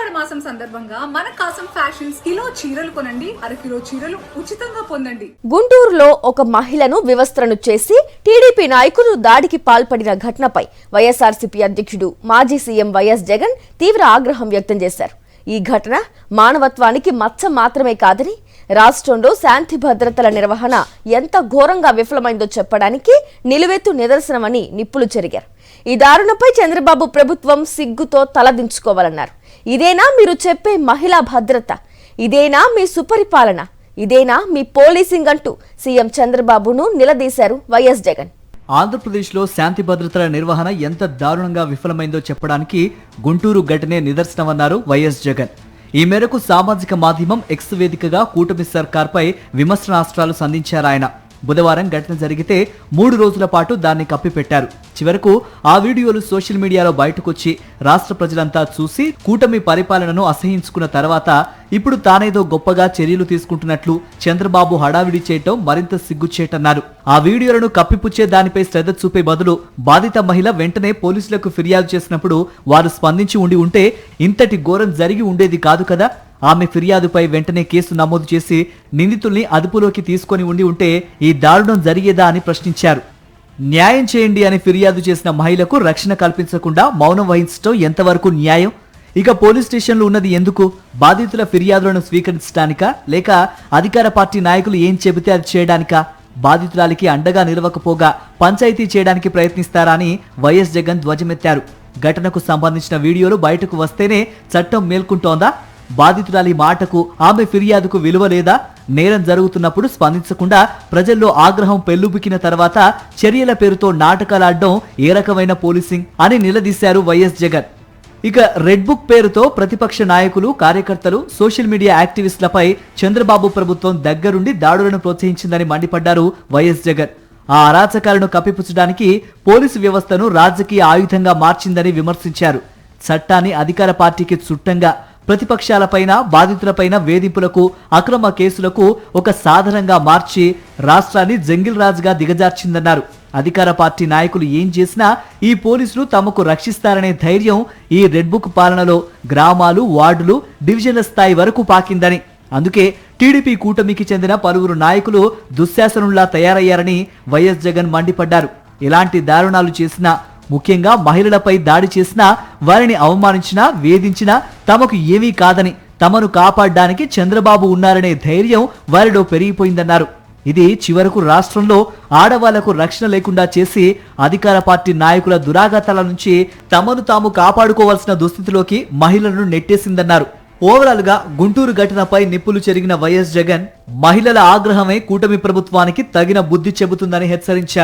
ఆషాఢ మాసం సందర్భంగా మన కాసం ఫ్యాషన్స్ కిలో చీరలు కొనండి, అరకిలో చీరలు ఉచితంగా పొందండి. గుంటూరులో ఒక మహిళను వివస్త్రను చేసి టీడీపీ నాయకులు దాడికి పాల్పడిన ఘటనపై వైఎస్ఆర్సీపీ అధ్యక్షుడు మాజీ సీఎం వైఎస్ జగన్ తీవ్ర ఆగ్రహం వ్యక్తం చేశారు. ఈ ఘటన మానవత్వానికి మచ్చ మాత్రమే కాదని రాష్ట్రంలో శాంతి భద్రతల నిర్వహణ ఎంత ఘోరంగా విఫలమైందో చెప్పడానికి నిలువెత్తు నిదర్శనమని నిప్పులు చెరిగారు. ఈ దారుణంపై చంద్రబాబు ప్రభుత్వం సిగ్గుతో తలదించుకోవాలన్నారు. ఇదేనా మీరు చెప్పే మహిళా భద్రత? ఇదేనా మీ సుపరిపాలన? ఇదేనా మీ పోలీసింగ్ అంటూ సీఎం చంద్రబాబును నిలదీశారు వైఎస్ జగన్. ఆంధ్రప్రదేశ్లో శాంతి భద్రతల నిర్వహణ ఎంత దారుణంగా విఫలమైందో చెప్పడానికి గుంటూరు ఘటనే నిదర్శనమన్నారు వైఎస్ జగన్. ఈ మేరకు సామాజిక మాధ్యమం ఎక్స్ వేదికగా కూటమి సర్కార్పై విమర్శనాస్త్రాలు సంధించారాయన. బుధవారం ఘటన జరిగితే 3 రోజుల పాటు దాన్ని కప్పిపెట్టారు. చివరకు ఆ వీడియోలు సోషల్ మీడియాలో బయటకొచ్చి రాష్ట్ర ప్రజలంతా చూసి కూటమి పరిపాలనను అసహించుకున్న తర్వాత ఇప్పుడు తానేదో గొప్పగా చర్యలు తీసుకుంటున్నట్లు చంద్రబాబు హడావిడి చేయటం మరింత సిగ్గుచేటన్నారు. ఆ వీడియోలను కప్పిపుచ్చే దానిపై శ్రద్ధ చూపే బదులు బాధిత మహిళ వెంటనే పోలీసులకు ఫిర్యాదు చేసినప్పుడు వారు స్పందించి ఉంటే ఇంతటి ఘోరం జరిగి ఉండేది కాదు కదా. ఆమె ఫిర్యాదుపై వెంటనే కేసు నమోదు చేసి నిందితుల్ని అదుపులోకి తీసుకొని ఉంటే ఈ దారుణం జరిగేదా అని ప్రశ్నించారు. న్యాయం చేయండి అని ఫిర్యాదు చేసిన మహిళకు రక్షణ కల్పించకుండా మౌనం వహించడం ఎంతవరకు న్యాయం? ఇక పోలీస్ స్టేషన్లు ఉన్నది ఎందుకు? బాధితుల ఫిర్యాదులను స్వీకరించడానికా, లేక అధికార పార్టీ నాయకులు ఏం చెబితే అది చేయడానికా? బాధితురాలికి అండగా నిలవకపోగా పంచాయతీ చేయడానికి ప్రయత్నిస్తారా అని వైఎస్ జగన్ ధ్వజమెత్తారు. ఘటనకు సంబంధించిన వీడియోలు బయటకు వస్తేనే చట్టం మేల్కుంటోందా? బాధితురాలి మాటకు, ఆమె ఫిర్యాదుకు విలువ లేదా? నేరం జరుగుతున్నప్పుడు స్పందించకుండా ప్రజల్లో ఆగ్రహం పెల్లుబికిన తర్వాత చర్యల పేరుతో నాటకాలాడడం ఏ రకమైన పోలీసింగ్ అని నిలదీశారు వైఎస్ జగన్. ఇక రెడ్ బుక్ పేరుతో ప్రతిపక్ష నాయకులు, కార్యకర్తలు, సోషల్ మీడియా యాక్టివిస్టులపై చంద్రబాబు ప్రభుత్వం దగ్గరుండి దాడులను ప్రోత్సహించిందని మండిపడ్డారు వైఎస్ జగన్. ఆ అరాచకాలను కప్పిపుచ్చడానికి పోలీసు వ్యవస్థను రాజకీయ ఆయుధంగా మార్చిందని విమర్శించారు. చట్టాన్ని అధికార పార్టీకి చుట్టంగా ప్రతిపక్షాలపైన, బాధితులపైన వేధింపులకు, అక్రమ కేసులకు ఒక సాధనంగా మార్చి రాష్ట్రాన్ని జంగిల్ రాజుగా దిగజార్చిందన్నారు. అధికార పార్టీ నాయకులు ఏం చేసినా ఈ పోలీసులు తమకు రక్షిస్తారనే ధైర్యం ఈ రెడ్ బుక్ పాలనలో గ్రామాలు, వార్డులు, డివిజన్ల స్థాయి వరకు పాకిందని, అందుకే టీడీపీ కూటమికి చెందిన పలువురు నాయకులు దుశ్శాసనుల్లా తయారయ్యారని వైఎస్ జగన్ మండిపడ్డారు. ఇలాంటి దారుణాలు చేసినా, ముఖ్యంగా మహిళలపై దాడి చేసినా, వారిని అవమానించినా, వేధించినా తమకు ఏమీ కాదని, తమను కాపాడడానికి చంద్రబాబు ఉన్నారనే ధైర్యం వారిలో పెరిగిపోయిందన్నారు. ఇది చివరకు రాష్ట్రంలో ఆడవాళ్లకు రక్షణ లేకుండా చేసి అధికార పార్టీ నాయకుల దురాఘాతాల నుంచి తమను తాము కాపాడుకోవాల్సిన దుస్థితిలోకి మహిళలను నెట్టేసిందన్నారు. ఓవరాల్ గా గుంటూరు ఘటనపై నిప్పులు చెరిగిన వైఎస్ జగన్ మహిళల ఆగ్రహమే కూటమి ప్రభుత్వానికి తగిన బుద్ధి చెబుతుందని హెచ్చరించారు.